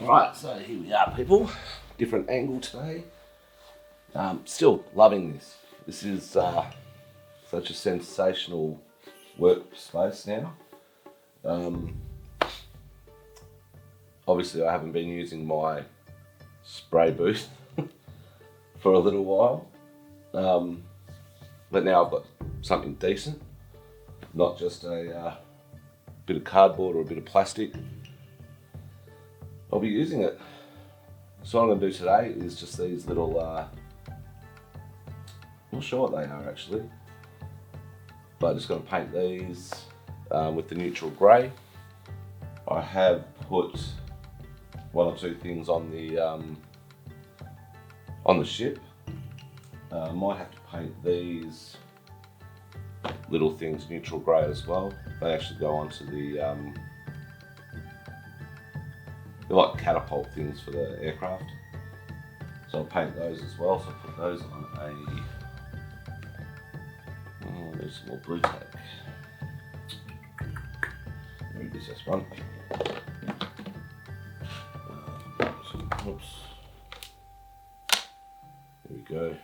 Right, so here we are, people. Different angle today. Still loving this. This is such a sensational workspace now. Obviously, I haven't been using my spray booth for a little while, but now I've got something decent, not just a bit of cardboard or a bit of plastic. I'll be using it. So what I'm going to do today is just these little, I'm not sure what they are actually, but I'm just going to paint these with the neutral grey. I have put one or two things on the ship. Might have to paint these little things neutral grey as well. They actually go onto the they're like catapult things for the aircraft. So I'll paint those as well. So I'll put those on there's some more blue tape. There it is, this one. Oops. There we go.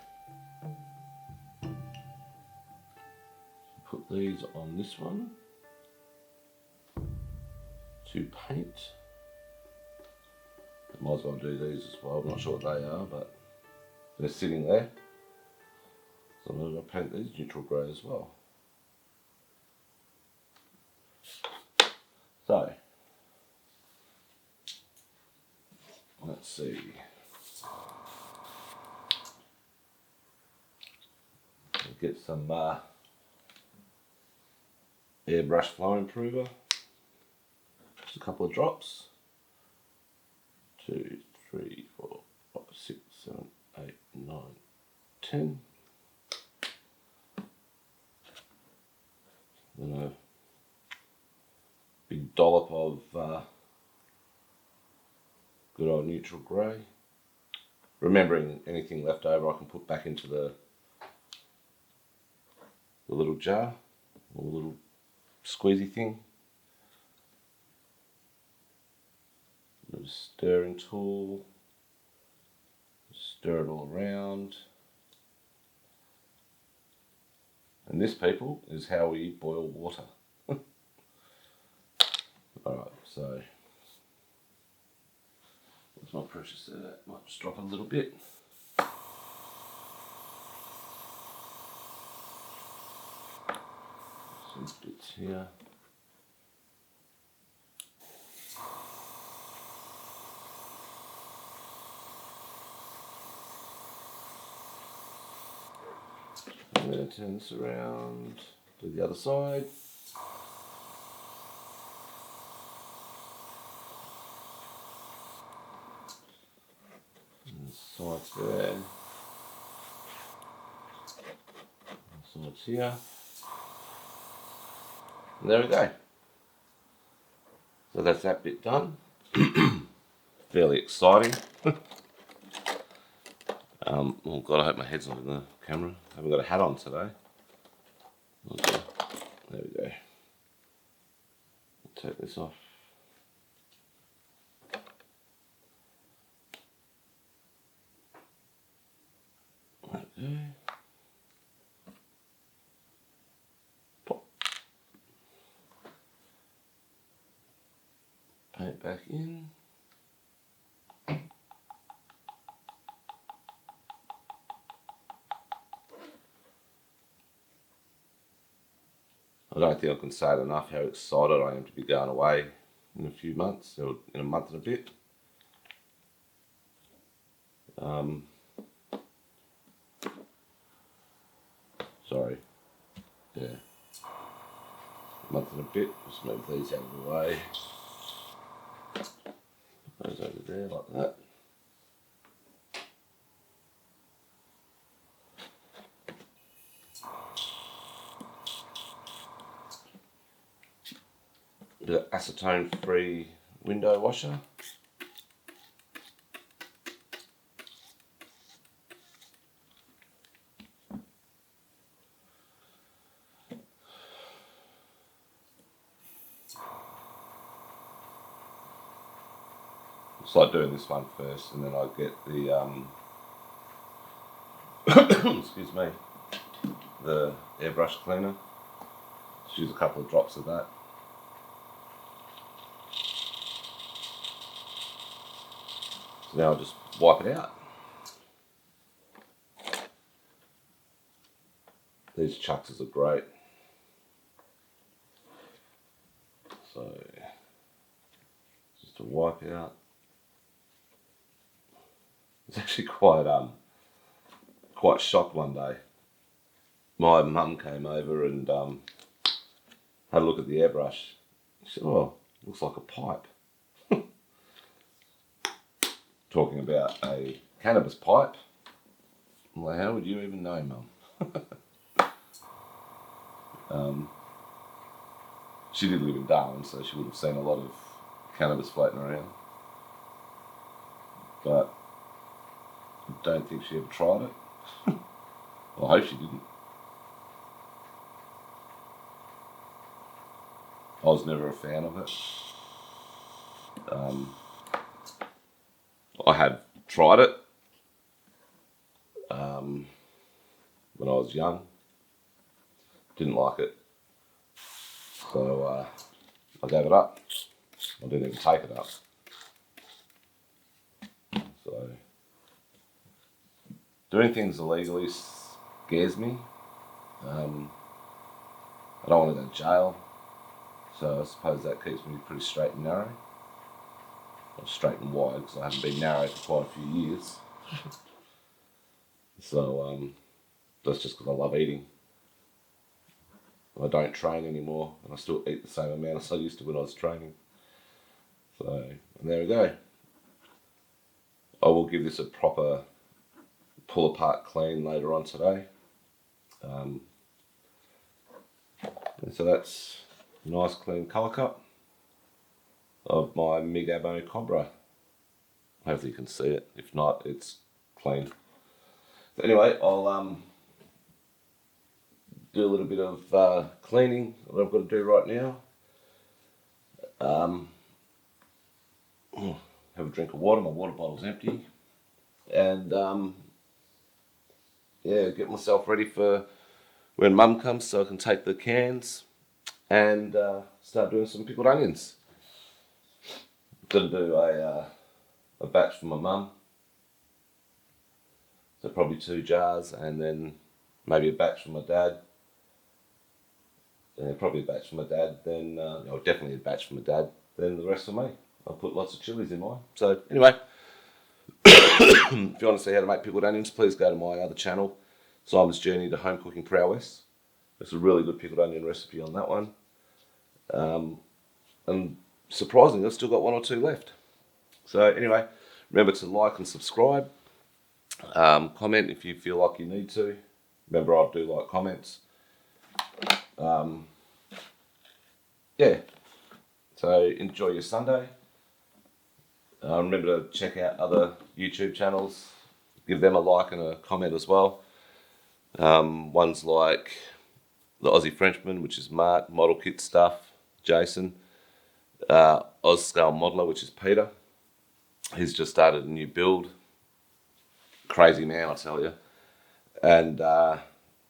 Put these on this one to paint. I might as well do these as well. I'm not sure what they are, but they're sitting there. So I'm going to paint these neutral grey as well. So, let's see. I'll get some airbrush flow improver. Just a couple of drops. 2, 3, 4, 5, 6, 7, 8, 9, 10. Then a big dollop of good old neutral grey. Remembering anything left over I can put back into the little jar or the little squeezy thing. A stirring tool, stir it all around. And this, people, is how we boil water. Alright, so what's my precious there? That might just drop a little bit. Some bits here. I'm going to turn this around to the other side. And sides there. And sides here. And there we go. So that's that bit done. Fairly exciting. Oh God, I hope my head's not in the camera. I haven't got a hat on today. Okay. There we go. I'll take this off. Okay. Pop. Paint back in. I don't think I can say it enough how excited I am to be going away in a few months, or in a month and a bit. Sorry. Yeah. A month and a bit. Just move these out of the way. Put those over there like that. The acetone-free window washer. It's like doing this one first, and then I get the excuse me, the airbrush cleaner. Just use a couple of drops of that. So now I'll just wipe it out. These chuckers are great. So just to wipe out. It's actually quite shocked one day. My mum came over and had a look at the airbrush. She said, "Oh, looks like a pipe." Talking about a cannabis pipe. I'm like, how would you even know, Mum? She did live in Darwin, so she would have seen a lot of cannabis floating around. But I don't think she ever tried it. Well, I hope she didn't. I was never a fan of it. I had tried it when I was young. Didn't like it. So I gave it up. I didn't even take it up. So doing things illegally scares me. I don't want to go to jail. So I suppose that keeps me pretty straight and narrow. Or straight and wide, because I haven't been narrow for quite a few years. So that's just because I love eating. I don't train anymore, and I still eat the same amount as I used to when I was training. So, and there we go. I will give this a proper pull apart clean later on today. And so that's a nice clean colour cut of my Mig Amo Cobra. Hopefully you can see it. If not, it's clean. So anyway, I'll do a little bit of cleaning that I've got to do right now. Have a drink of water. My water bottle's empty. And yeah, get myself ready for when Mum comes so I can take the cans and start doing some pickled onions. Gonna do a batch for my mum. So probably 2 jars, and then maybe a batch for my dad. Probably a batch for my dad, then definitely a batch for my dad, then the rest for me. I'll put lots of chilies in mine. So anyway, if you want to see how to make pickled onions, please go to my other channel, Simon's Journey to Home Cooking Prowess. There's a really good pickled onion recipe on that one. And surprisingly, I've still got 1 or 2 left. So anyway, remember to like and subscribe. Comment if you feel like you need to. Remember, I do like comments. Yeah, so enjoy your Sunday. Remember to check out other YouTube channels. Give them a like and a comment as well. Ones like the Aussie Frenchman, which is Marc, Model Kit Stuff, Jason. Ozscale Modeler, which is Peter. He's just started a new build. Crazy man, I tell you. And the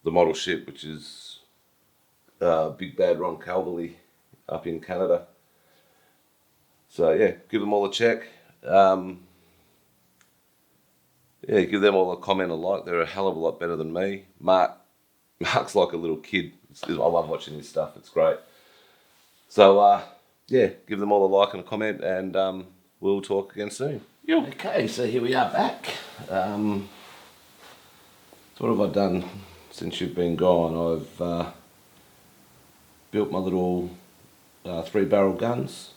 Model Ship, which is Big Bad Ron Calverley up in Canada. So yeah, give them all a check. Yeah, give them all a comment, a like. They're a hell of a lot better than me. Marc's like a little kid. I love watching his stuff. It's great. So yeah, give them all a like and a comment, and we'll talk again soon. Yep. Okay, so here we are back. So what have I done since you've been gone? I've built my little 3-barrel guns,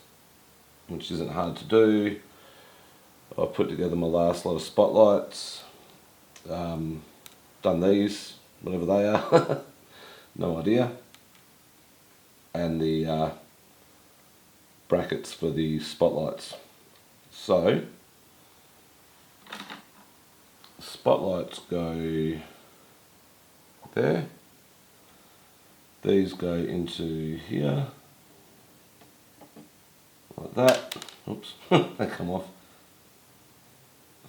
which isn't hard to do. I've put together my last lot of spotlights. Done these, whatever they are, no idea. And the brackets for the spotlights. So, spotlights go there. These go into here, like that. Oops, they come off.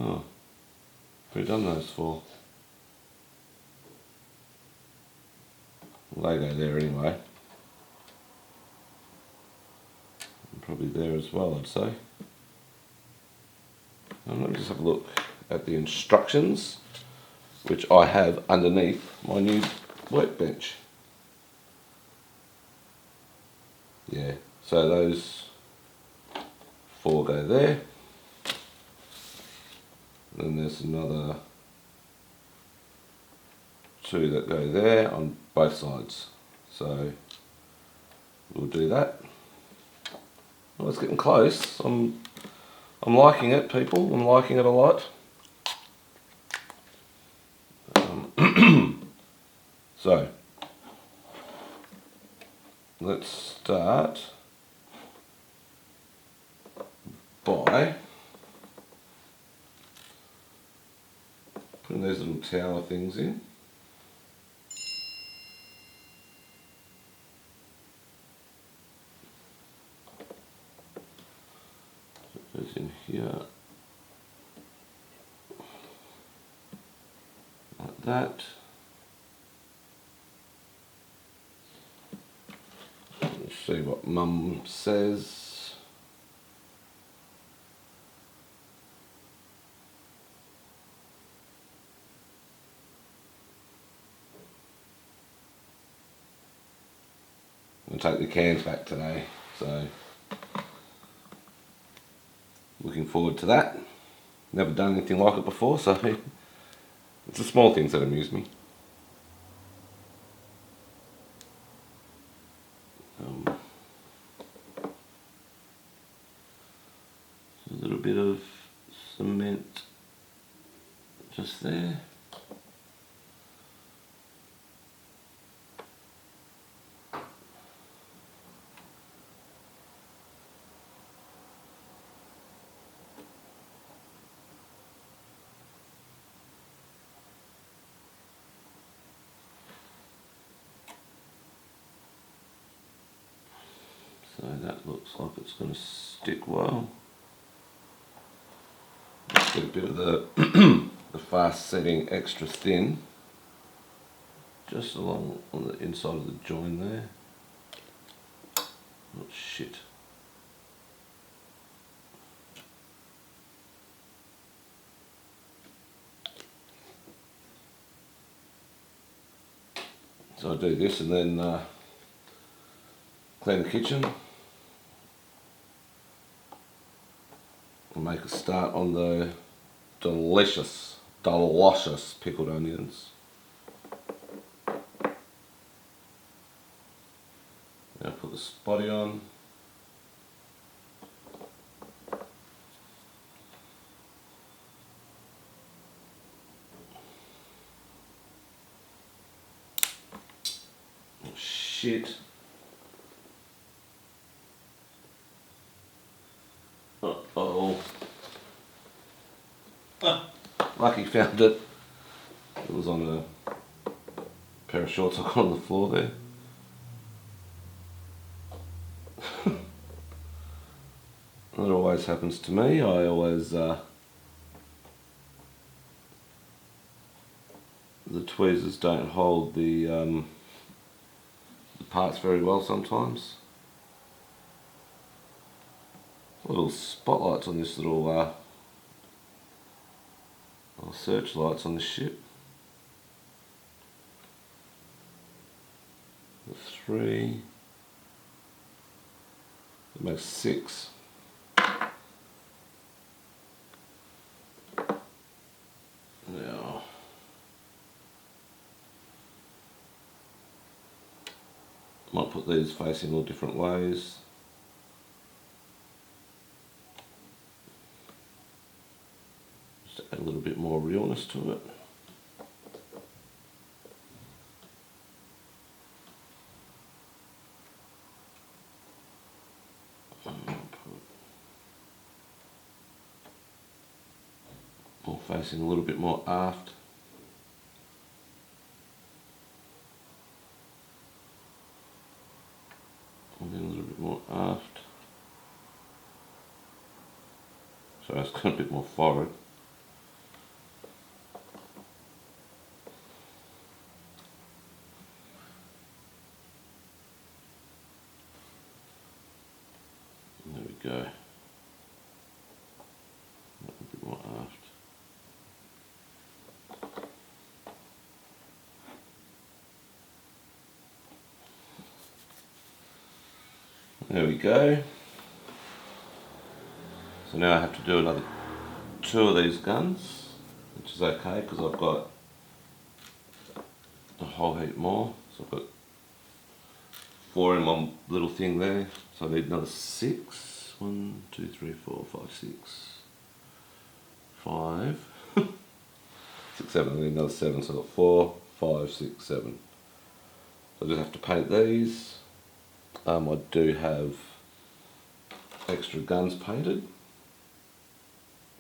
Oh, who done those for? Lego there anyway. And probably there as well, I'd say. And let me just have a look at the instructions, which I have underneath my new workbench. Yeah, so those 4 go there. Then there's another 2 that go there on both sides. So we'll do that. Well, it's getting close. I'm liking it, people. I'm liking it a lot. So let's start by putting these little tower things in. It goes in here, like that. Let's see what Mum says. I'll take the cans back today, so looking forward to that. Never done anything like it before, so it's the small things that amuse me. A little bit of cement just there. So that looks like it's going to stick well. Let's get a bit of the, the fast setting extra thin, just along on the inside of the join there. Oh shit. So I do this and then clean the kitchen. I'll make a start on the delicious pickled onions. Now put the spotty on. Oh shit. Uh-oh. Lucky found it. It was on a pair of shorts I got on the floor there. That always happens to me. I always the tweezers don't hold the parts very well sometimes. Little spotlights on this little searchlights on the ship. The 3. It makes 6. Now might put these facing all different ways. Just to add a little bit more realness to it. Or facing a little bit more aft. And then a little bit more aft. So it's got a bit more forward. There we go. So now I have to do another 2 of these guns, which is okay because I've got a whole heap more. So I've got 4 in one little thing there. So I need another 6. 1, 2, 3, 4, 5, 6, 5, 6, 7. I need another 7. So I've got 4, 5, 6, 7. So I just have to paint these. I do have extra guns painted.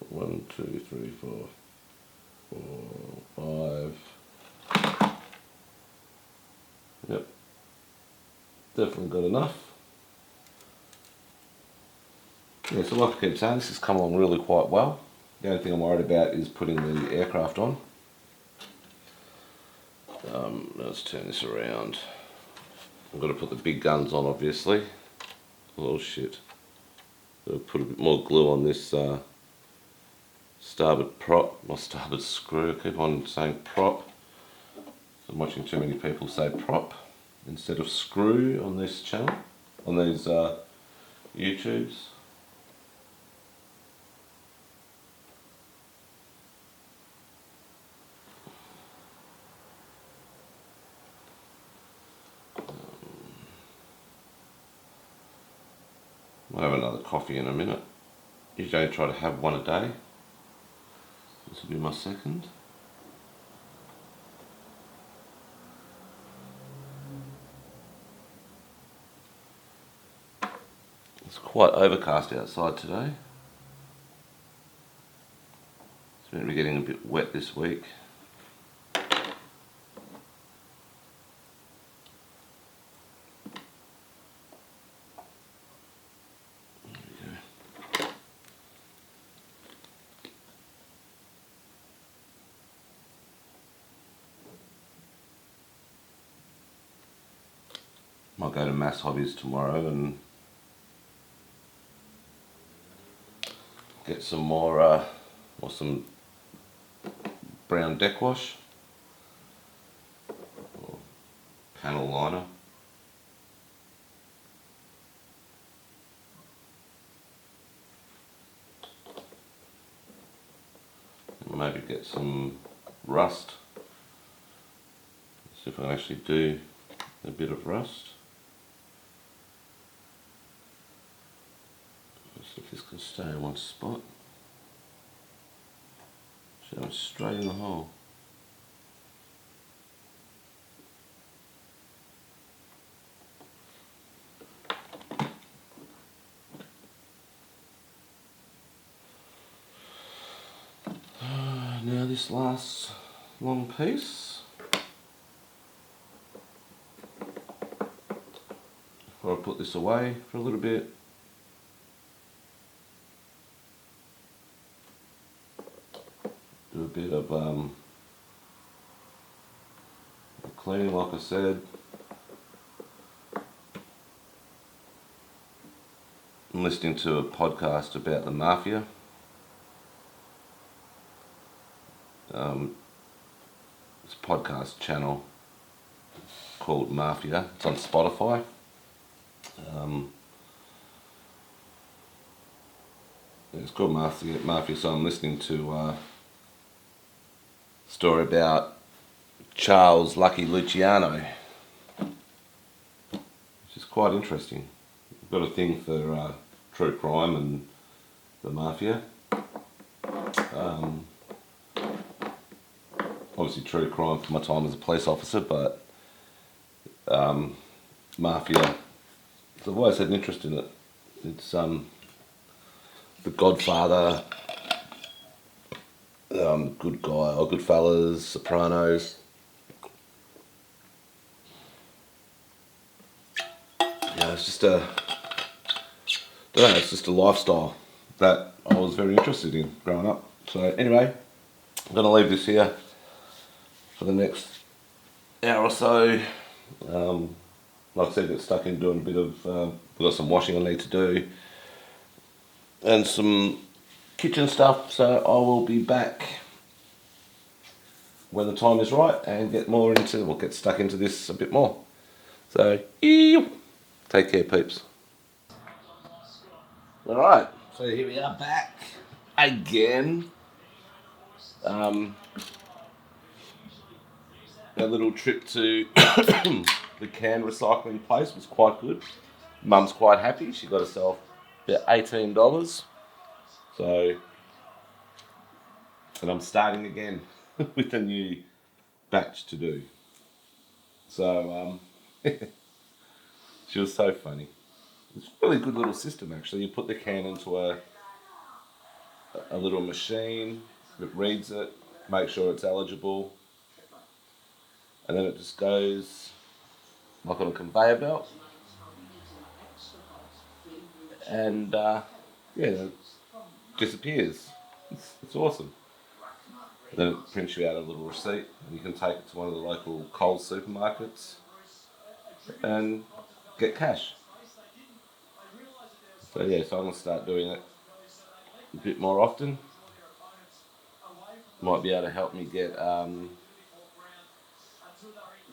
1, 2, 3, 4, 4, 5. Yep, definitely got enough. Yeah, so like I keep saying, this has come along really quite well. The only thing I'm worried about is putting the aircraft on. Let's turn this around. I've got to put the big guns on, obviously. Oh shit. Got to put a bit more glue on this starboard prop, not starboard screw. I keep on saying prop. I'm watching too many people say prop instead of screw on this channel, on these YouTubes. I'll have another coffee in a minute. Usually I try to have one a day. This will be my second. It's quite overcast outside today. It's meant to be getting a bit wet this week. Might go to Mass Hobbies tomorrow and get some more or some brown deck wash or panel liner. And maybe get some rust. See if I can actually do a bit of rust. See if this can stay in one spot. So I'm straight in the hole. Now this last long piece. I'll put this away for a little bit. Do a bit of cleaning, like I said. I'm listening to a podcast about the mafia. This podcast channel called Mafia. It's on Spotify. It's called Mafia. So I'm listening to a story about Charles Lucky Luciano, which is quite interesting. I've got a thing for true crime and the mafia. Obviously true crime for my time as a police officer, but mafia, I've always had an interest in it. It's The Godfather, Good Guy, or Goodfellas, Sopranos. Yeah, it's just it's just a lifestyle that I was very interested in growing up. So anyway, I'm going to leave this here for the next hour or so. Like I said, get stuck in doing a bit of, we've got some washing I need to do and some kitchen stuff, so I will be back when the time is right and get stuck into this a bit more. So, take care, peeps. Alright, so here we are back again. A little trip to the can recycling place was quite good. Mum's quite happy. She got herself about $18. So, and I'm starting again with a new batch to do. So, she was so funny. It's a really good little system actually. You put the can into a little machine, it reads it, makes sure it's eligible, and then it just goes like on a conveyor belt. And it disappears. It's awesome. And then it prints you out a little receipt, and you can take it to one of the local Coles supermarkets and get cash. So yeah, so I'm gonna start doing it a bit more often. Might be able to help me get a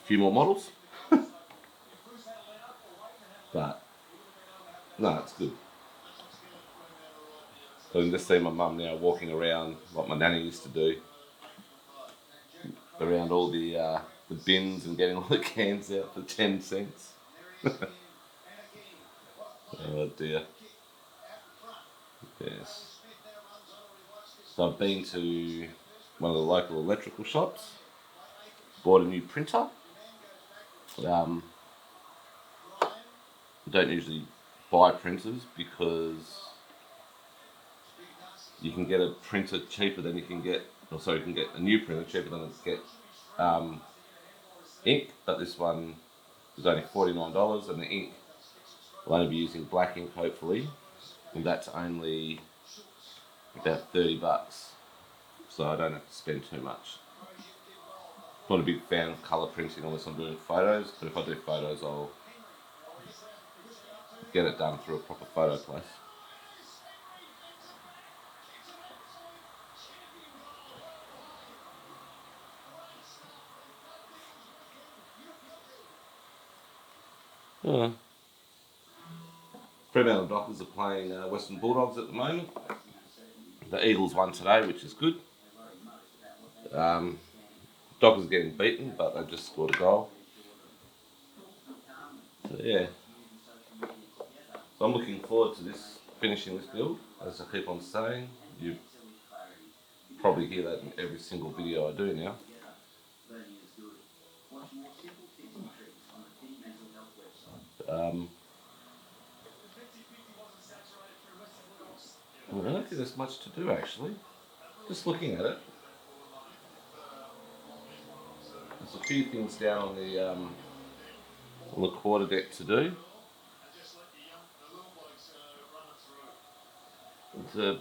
few more models. But no, it's good. So I can just see my mum now walking around like my nanny used to do, around all the bins and getting all the cans out for 10 cents. Oh dear. Yes. So I've been to one of the local electrical shops, bought a new printer. I don't usually buy printers because you can get a printer cheaper than you can get, you can get a new printer cheaper than you get ink, but this one is only $49 and the ink will only be using black ink hopefully, and that's only about $30, so I don't have to spend too much. Not a big fan of colour printing unless I'm doing photos, but if I do photos I'll get it done through a proper photo place. Fremantle Dockers are playing Western Bulldogs at the moment. The Eagles won today, which is good. Dockers are getting beaten, but they just scored a goal. So yeah. So I'm looking forward to finishing this build. As I keep on saying, you probably hear that in every single video I do now. I don't think there's much to do actually. Just looking at it. There's a few things down on the quarter deck to do. There's a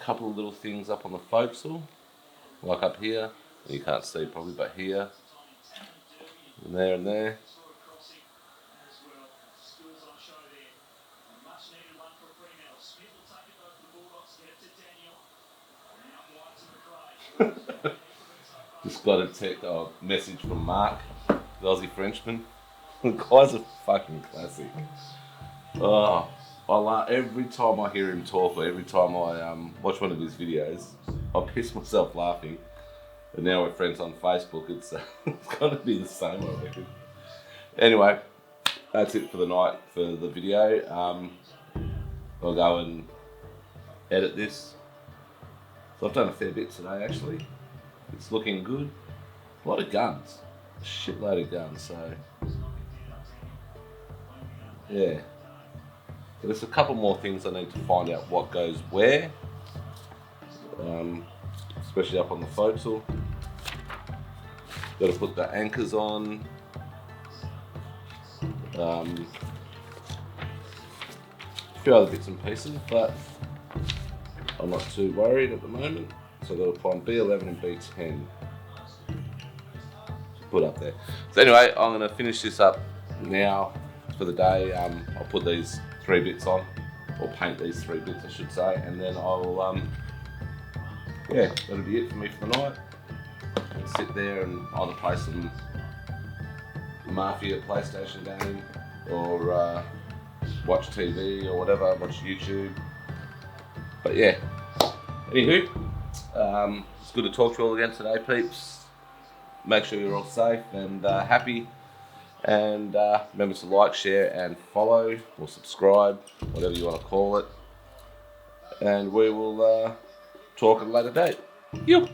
couple of little things up on the forecastle, like up here. You can't see probably, but here, and there and there. Just got a message from Marc, the Aussie Frenchman. The guy's a fucking classic. Oh, I laugh every time I hear him talk, or every time I watch one of his videos. I piss myself laughing. And now we're friends on Facebook. It's gonna be the same, I reckon. Anyway, that's it for the night for the video. I'll go and edit this. So I've done a fair bit today actually. It's looking good. A lot of guns. A shitload of guns, so yeah. So there's a couple more things I need to find out what goes where. Especially up on the forecastle. Got to put the anchors on. A few other bits and pieces, but I'm not too worried at the moment. So I've got to find B11 and B10 to put up there. So anyway, I'm going to finish this up now for the day. I'll put these 3 bits on, or paint these 3 bits I should say, and then I'll, that'll be it for me for the night. I'll sit there and either play some Mafia PlayStation game, or watch TV or whatever, watch YouTube. But yeah, anywho, it's good to talk to you all again today, peeps. Make sure you're all safe and happy. And remember to like, share, and follow or subscribe, whatever you want to call it. And we will talk at a later date. You.